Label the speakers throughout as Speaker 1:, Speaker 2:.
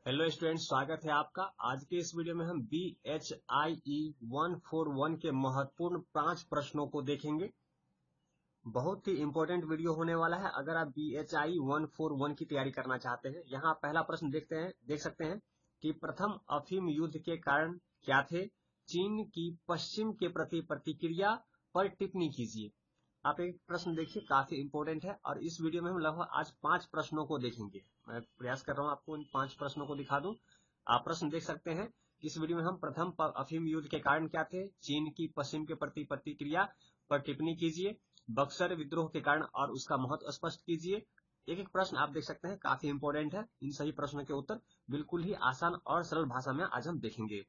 Speaker 1: Hello student, स्वागत है आपका। आज के इस वीडियो में हम BHIE 141 के महत्वपूर्ण 5 प्रश्नों को देखेंगे। बहुत ही इंपॉर्टेंट वीडियो होने वाला है अगर आप BHIE 141 की तैयारी करना चाहते हैं। यहाँ पहला प्रश्न देख सकते हैं कि प्रथम अफीम युद्ध के कारण क्या थे। चीन की पश्चिम के प्रति प्रतिक्रिया पर टिप्पणी कीजिए। आप एक प्रश्न देखिए, काफी इंपॉर्टेंट है और इस वीडियो में हम लगभग आज 5 प्रश्नों को देखेंगे। मैं प्रयास कर रहा हूं आपको इन 5 प्रश्नों को दिखा दूं। आप प्रश्न देख सकते हैं। इस वीडियो में हम प्रथम अफीम युद्ध के कारण क्या थे, चीन की पश्चिम के प्रति प्रतिक्रिया पर टिप्पणी कीजिए, बक्सर विद्रोह के कारण और उसका महत्व स्पष्ट कीजिए। एक एक प्रश्न आप देख सकते हैं, काफी इंपॉर्टेंट है। इन सभी प्रश्नों के उत्तर बिल्कुल ही आसान और सरल भाषा में आज हम देखेंगे।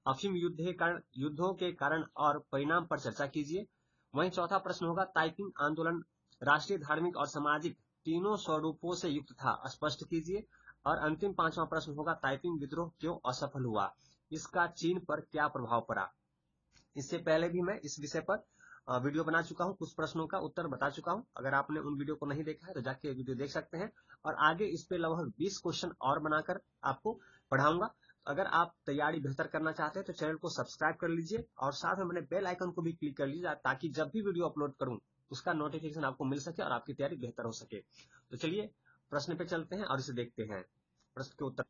Speaker 1: अफीम युद्धों के कारण और परिणाम पर चर्चा कीजिए। वहीं चौथा प्रश्न होगा, ताइपिंग आंदोलन राष्ट्रीय, धार्मिक और सामाजिक तीनों स्वरूपों से युक्त था, स्पष्ट कीजिए। और अंतिम 5वां प्रश्न होगा, ताइपिंग विद्रोह क्यों असफल हुआ, इसका चीन पर क्या प्रभाव पड़ा। इससे पहले भी मैं इस विषय पर वीडियो बना चुका हूं, कुछ प्रश्नों का उत्तर बता चुका हूं। अगर आपने उन वीडियो को नहीं देखा है तो जाके वीडियो देख सकते हैं। और आगे इस पे लगभग 20 क्वेश्चन और बनाकर आपको पढ़ाऊंगा। अगर आप तैयारी बेहतर करना चाहते हैं तो चैनल को सब्सक्राइब कर लीजिए और साथ में मैंने बेल आइकन को भी क्लिक कर लीजिए, ताकि जब भी वीडियो अपलोड करूं उसका नोटिफिकेशन आपको मिल सके और आपकी तैयारी बेहतर हो सके। तो चलिए प्रश्न पे चलते हैं और इसे देखते हैं। प्रश्न के उत्तर,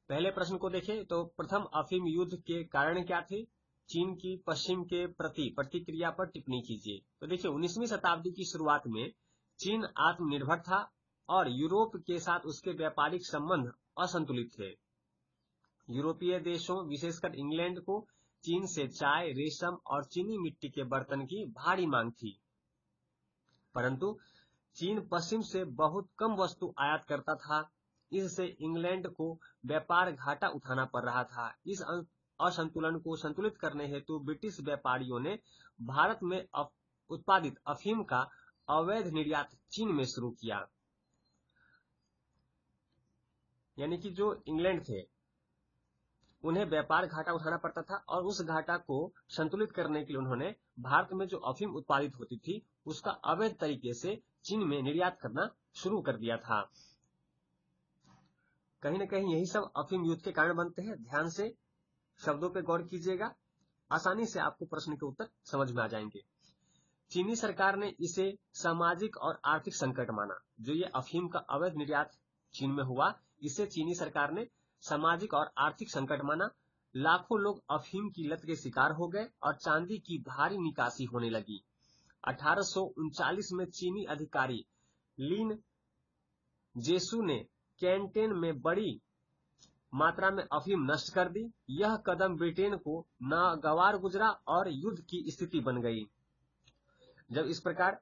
Speaker 1: पहले प्रश्न को देखें तो प्रथम अफीम युद्ध के कारण क्या थे, चीन की पश्चिम के प्रति प्रतिक्रिया पर टिप्पणी कीजिए। तो देखिए, 19वीं शताब्दी की शुरुआत में चीन आत्मनिर्भर था और यूरोप के साथ उसके व्यापारिक संबंध असंतुलित थे। यूरोपीय देशों, विशेषकर इंग्लैंड को चीन से चाय, रेशम और चीनी मिट्टी के बर्तन की भारी मांग थी, परंतु चीन पश्चिम से बहुत कम वस्तु आयात करता था। इससे इंग्लैंड को व्यापार घाटा उठाना पड़ रहा था। इस असंतुलन को संतुलित करने हेतु ब्रिटिश व्यापारियों ने भारत में उत्पादित अफीम का अवैध निर्यात चीन में शुरू किया। यानी कि जो इंग्लैंड थे उन्हें व्यापार घाटा उठाना पड़ता था और उस घाटा को संतुलित करने के लिए उन्होंने भारत में जो अफीम उत्पादित होती थी उसका अवैध तरीके से चीन में निर्यात करना शुरू कर दिया था। कहीं न कहीं यही सब अफीम युद्ध के कारण बनते हैं। ध्यान से शब्दों पे गौर कीजिएगा, आसानी से आपको प्रश्न के उत्तर समझ में आ जाएंगे। चीनी सरकार ने इसे सामाजिक और आर्थिक संकट माना। जो ये अफीम का अवैध निर्यात चीन में हुआ, इसे चीनी सरकार ने सामाजिक और आर्थिक संकट माना। लाखों लोग अफीम की लत के शिकार हो गए और चांदी की भारी निकासी होने लगी। 1839 में चीनी अधिकारी लिन जेसू ने कैंटेन में बड़ी मात्रा में अफीम नष्ट कर दी। यह कदम ब्रिटेन को नागवार गुजरा और युद्ध की स्थिति बन गई। जब इस प्रकार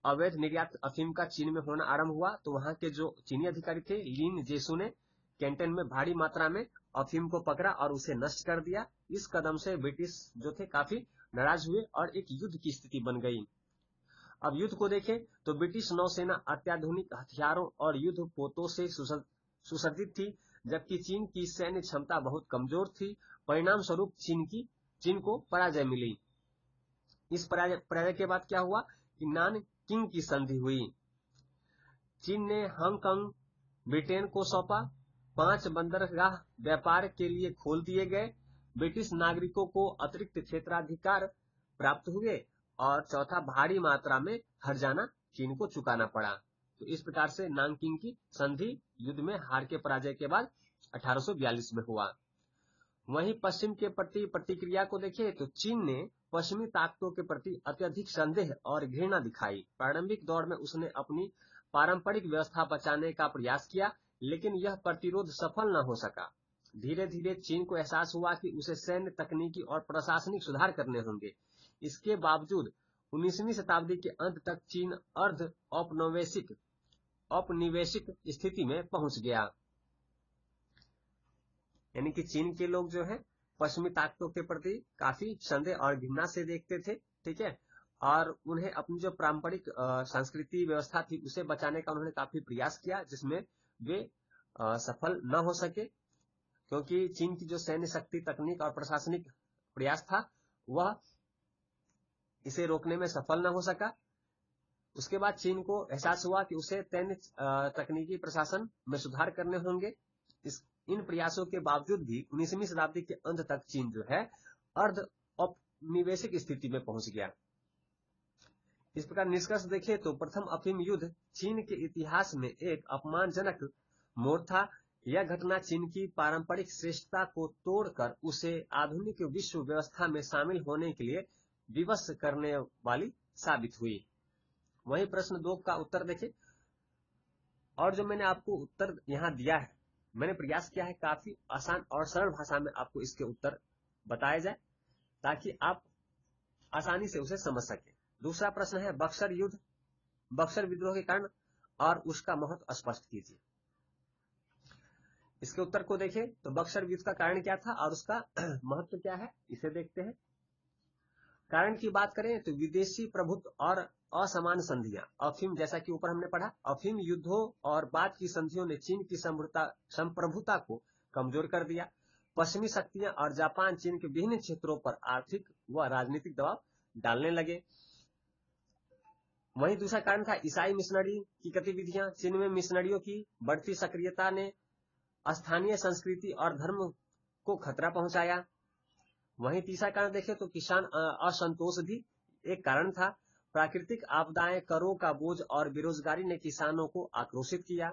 Speaker 1: अवैध निर्यात अफीम का चीन में होना आरंभ हुआ तो वहां के जो चीनी अधिकारी थे, लिन जेसू ने कैंटेन में भारी मात्रा में अफीम को पकड़ा और उसे नष्ट कर दिया। इस कदम से ब्रिटिश जो थे काफी नाराज हुए और एक युद्ध की स्थिति बन गई। अब युद्ध को देखें तो ब्रिटिश नौसेना अत्याधुनिक हथियारों और युद्ध पोतों से सुसज्जित थी, जबकि चीन की सैन्य क्षमता बहुत कमजोर थी। परिणाम स्वरूप चीन को पराजय मिली। इस पराजय के बाद क्या हुआ कि नानकिंग की संधि हुई। चीन ने हांगकांग ब्रिटेन को सौंपा। 5 बंदरगाह व्यापार के लिए खोल दिए गए। ब्रिटिश नागरिकों को अतिरिक्त क्षेत्राधिकार प्राप्त हुए और चौथा, भारी मात्रा में हर्जाना चीन को चुकाना पड़ा। तो इस प्रकार से नानकिंग की संधि युद्ध में हार के पराजय के बाद 1842 में हुआ। वहीं पश्चिम के प्रति प्रतिक्रिया को देखें तो चीन ने पश्चिमी ताकतों के प्रति अत्यधिक संदेह और घृणा दिखाई। प्रारंभिक दौर में उसने अपनी पारंपरिक व्यवस्था बचाने का प्रयास किया, लेकिन यह प्रतिरोध सफल न हो सका। धीरे धीरे चीन को एहसास हुआ कि उसे सैन्य, तकनीकी और प्रशासनिक सुधार करने होंगे। इसके बावजूद 19वीं शताब्दी के अंत तक चीन अर्ध औपनिवेशिक स्थिति में पहुंच गया। यानी कि चीन के लोग जो है पश्चिमी ताकतों के प्रति काफी संदेह और घृणा से देखते थे, ठीक है। और उन्हें अपनी जो पारंपरिक संस्कृति व्यवस्था थी उसे बचाने का उन्होंने काफी प्रयास किया, जिसमें वे सफल न हो सके, क्योंकि चीन की जो सैन्य शक्ति, तकनीक और प्रशासनिक प्रयास था वह इसे रोकने में सफल न हो सका। उसके बाद चीन को एहसास हुआ कि उसे तकनीकी प्रशासन में सुधार करने होंगे। इन प्रयासों के बावजूद भी 19वीं शताब्दी के अंत तक चीन जो है अर्ध औपनिवेशिक स्थिति में पहुंच गया। इस प्रकार निष्कर्ष देखें तो प्रथम अफीम युद्ध चीन के इतिहास में एक अपमानजनक मोड़ था। यह घटना चीन की पारंपरिक श्रेष्ठता को तोड़कर उसे आधुनिक विश्व व्यवस्था में शामिल होने के लिए विवश करने वाली साबित हुई। वही प्रश्न 2 का उत्तर देखें, और जो मैंने आपको उत्तर यहाँ दिया है, मैंने प्रयास किया है काफी आसान और सरल भाषा में आपको इसके उत्तर बताया जाए ताकि आप आसानी से उसे समझ सकें। दूसरा प्रश्न है बक्सर युद्ध, बक्सर विद्रोह के कारण और उसका महत्व स्पष्ट कीजिए। इसके उत्तर को देखें तो बक्सर युद्ध का कारण क्या था और उसका महत्व क्या है, इसे देखते हैं। कारण की बात करें तो विदेशी प्रभुत्व और असमान संधियां, अफीम, जैसा कि ऊपर हमने पढ़ा, अफीम युद्धों और बाद की संधियों ने चीन की संप्रभुता को कमजोर कर दिया। पश्चिमी शक्तियां और जापान चीन के विभिन्न क्षेत्रों पर आर्थिक व राजनीतिक दबाव डालने लगे। वहीं दूसरा कारण था ईसाई मिशनरी की गतिविधियां। चीन में मिशनरियों की बढ़ती सक्रियता ने स्थानीय संस्कृति और धर्म को खतरा पहुंचाया। वहीं तीसरा कारण देखें तो किसान असंतोष भी एक कारण था। प्राकृतिक आपदाएं, करों का बोझ और बेरोजगारी ने किसानों को आक्रोशित किया।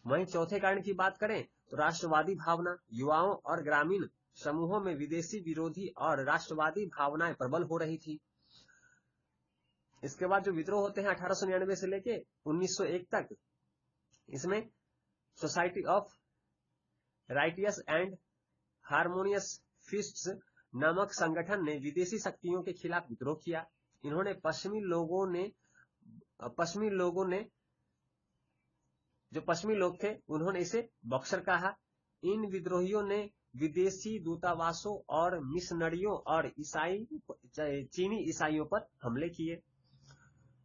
Speaker 1: वहीं चौथे कारण की बात करें तो राष्ट्रवादी भावना, युवाओं और ग्रामीण समूहों में विदेशी विरोधी और राष्ट्रवादी भावनाएं प्रबल हो रही थी। इसके बाद जो विद्रोह होते हैं 1899 से लेके 1901 तक, इसमें society of righteous and harmonious फिस्ट्स नामक संगठन ने विदेशी शक्तियों के खिलाफ विद्रोह किया। इन्होंने पश्चिमी लोग थे, उन्होंने इसे बक्सर कहा। इन विद्रोहियों ने विदेशी दूतावासों और मिशनरियों और चीनी ईसाइयों पर हमले किए।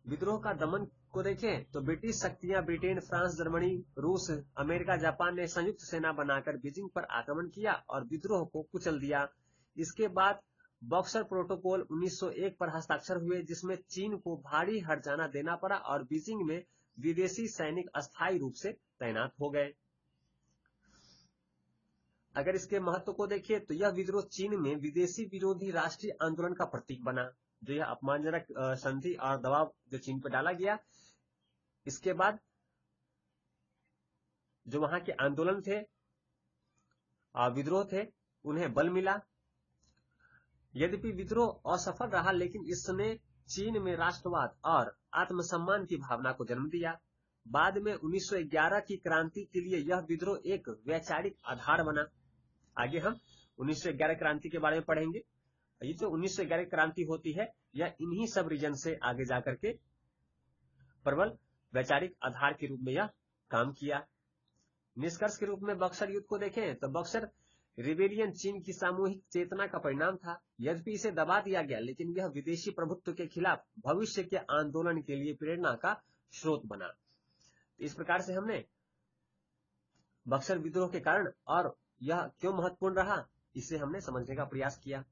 Speaker 1: विद्रोह का दमन को देखें तो ब्रिटिश शक्तियां ब्रिटेन, फ्रांस, जर्मनी, रूस, अमेरिका, जापान ने संयुक्त सेना बनाकर बीजिंग पर आक्रमण किया और विद्रोह को कुचल दिया। इसके बाद बक्सर प्रोटोकॉल 1901 पर हस्ताक्षर हुए, जिसमें चीन को भारी हर्जाना देना पड़ा और बीजिंग में विदेशी सैनिक अस्थायी रूप से तैनात हो गए। अगर इसके महत्व को देखें तो यह विद्रोह चीन में विदेशी विरोधी राष्ट्रीय आंदोलन का प्रतीक बना, जो यह अपमानजनक संधि और दबाव जो चीन पर डाला गया। इसके बाद जो वहां के आंदोलन थे और विद्रोह थे, उन्हें बल मिला। यद्यपि विद्रोह असफल रहा, लेकिन इसने चीन में राष्ट्रवाद और आत्मसम्मान की भावना को जन्म दिया। बाद में 1911 की क्रांति के लिए यह विद्रोह एक वैचारिक आधार बना। आगे हम 1911 क्रांति के बारे में पढ़ेंगे। ये जो 1911 क्रांति होती है, यह इन्हीं सब रीजन से आगे जाकर के प्रबल वैचारिक आधार के रूप में यह काम किया। निष्कर्ष के रूप में बक्सर युद्ध को देखें तो बक्सर रिबेलियन चीन की सामूहिक चेतना का परिणाम था। यद्यपि इसे दबा दिया गया, लेकिन यह विदेशी प्रभुत्व के खिलाफ भविष्य के आंदोलन के लिए प्रेरणा का स्रोत बना। तो इस प्रकार से हमने बक्सर विद्रोह के कारण और यह क्यों महत्वपूर्ण रहा, इसे हमने समझने का प्रयास किया।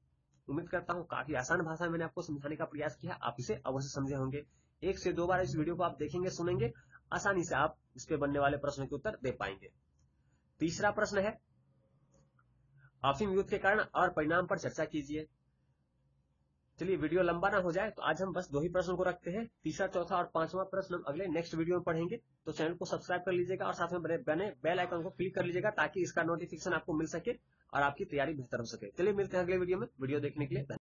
Speaker 1: उम्मीद करता हूं काफी आसान भाषा में मैंने आपको समझाने का प्रयास किया, आप इसे अवश्य समझे होंगे। 1 से 2 बार इस वीडियो को आप देखेंगे, सुनेंगे, आसानी से आप इस पे बनने वाले प्रश्नों के उत्तर दे पाएंगे। तीसरा प्रश्न है अफीम युद्ध के कारण और परिणाम पर चर्चा कीजिए। चलिए वीडियो लंबा ना हो जाए तो आज हम बस 2 ही प्रश्नों को रखते हैं। तीसरा, चौथा और 5वां प्रश्न हम अगले नेक्स्ट वीडियो में पढ़ेंगे। तो चैनल को सब्सक्राइब कर लीजिएगा और साथ में बने बेल आइकन को क्लिक कर लीजिएगा ताकि इसका नोटिफिकेशन आपको मिल सके और आपकी तैयारी बेहतर हो सके। चलिए मिलते हैं अगले वीडियो में। वीडियो देखने के लिए धन्यवाद।